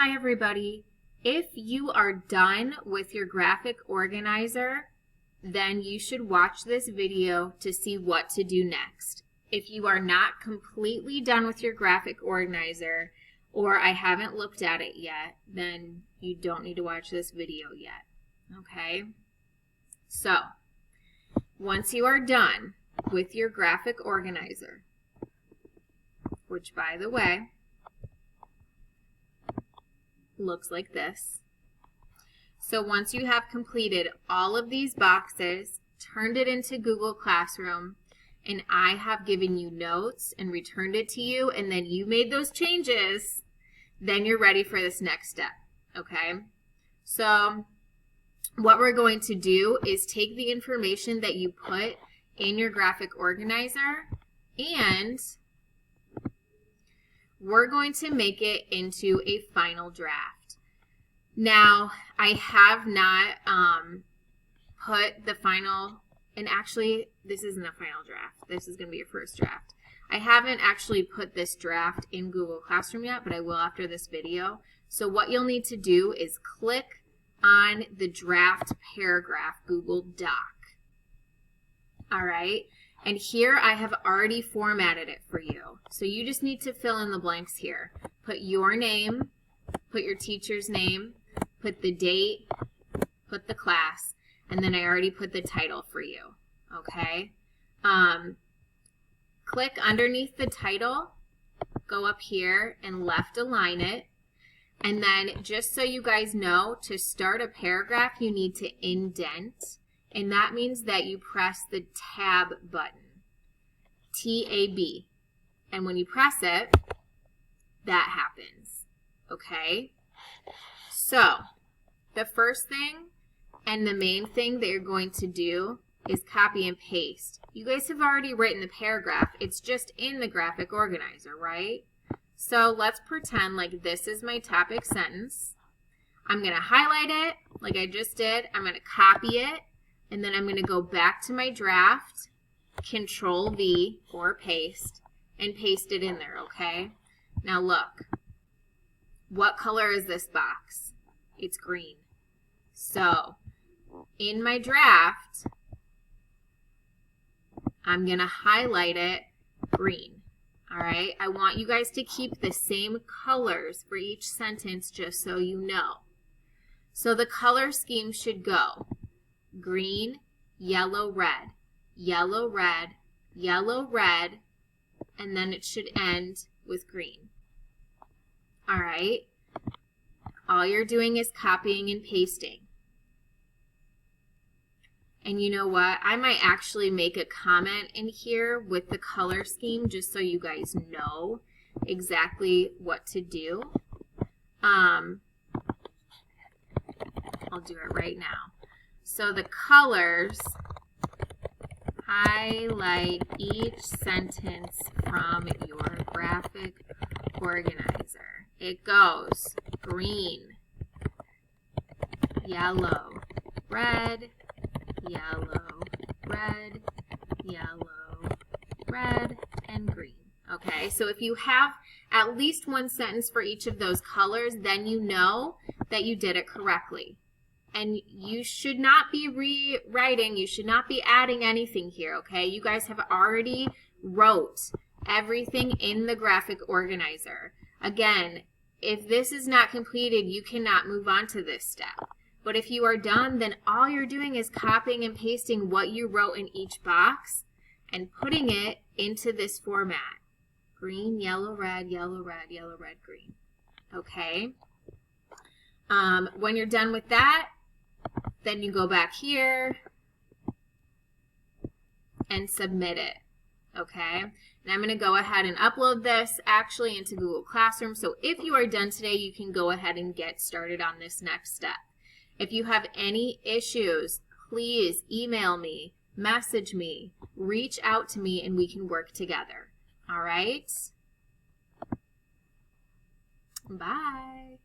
Hi everybody. If you are done with your graphic organizer, then you should watch this video to see what to do next. If you are not completely done with your graphic organizer, or I haven't looked at it yet, then you don't need to watch this video yet. Okay? So, once you are done with your graphic organizer, which by the way, looks like this. So once you have completed all of these boxes, turned it into Google Classroom, and I have given you notes and returned it to you, and then you made those changes, then you're ready for this next step, okay? So what we're going to do is take the information that you put in your graphic organizer, and we're going to make it into a final draft. Now, I have not put the final, and actually, this isn't a final draft. This is going to be a first draft. I haven't actually put this draft in Google Classroom yet, but I will after this video. So what you'll need to do is click on the draft paragraph Google Doc. All right? And here I have already formatted it for you. So you just need to fill in the blanks here. Put your name, put your teacher's name, put the date, put the class, and then I already put the title for you, okay? Click underneath the title, go up here and left align it, and then just so you guys know, to start a paragraph you need to indent. And that means that you press the tab button, T-A-B. And when you press it, that happens, okay? So, the first thing and the main thing that you're going to do is copy and paste. You guys have already written the paragraph. It's just in the graphic organizer, right? So, let's pretend like this is my topic sentence. I'm going to highlight it like I just did. I'm going to copy it. And then I'm going to go back to my draft, Control V or paste, and paste it in there, okay? Now look, what color is this box? It's green. So in my draft, I'm going to highlight it green, all right? I want you guys to keep the same colors for each sentence just so you know. So the color scheme should go green, yellow, red, yellow, red, yellow, red, and then it should end with green. All right? All you're doing is copying and pasting. And you know what? I might actually make a comment in here with the color scheme just so you guys know exactly what to do. I'll do it right now. So the colors highlight each sentence from your graphic organizer. It goes green, yellow, red, yellow, red, yellow, red, and green. Okay, so if you have at least one sentence for each of those colors, then you know that you did it correctly. And you should not be rewriting, you should not be adding anything here, okay? You guys have already wrote everything in the graphic organizer. Again, if this is not completed, you cannot move on to this step. But if you are done, then all you're doing is copying and pasting what you wrote in each box and putting it into this format. Green, yellow, red, yellow, red, yellow, red, green. Okay? When you're done with that, then you go back here and submit it, okay? And I'm going to go ahead and upload this actually into Google Classroom. So if you are done today, you can go ahead and get started on this next step. If you have any issues, please email me, message me, reach out to me, and we can work together. All right? Bye.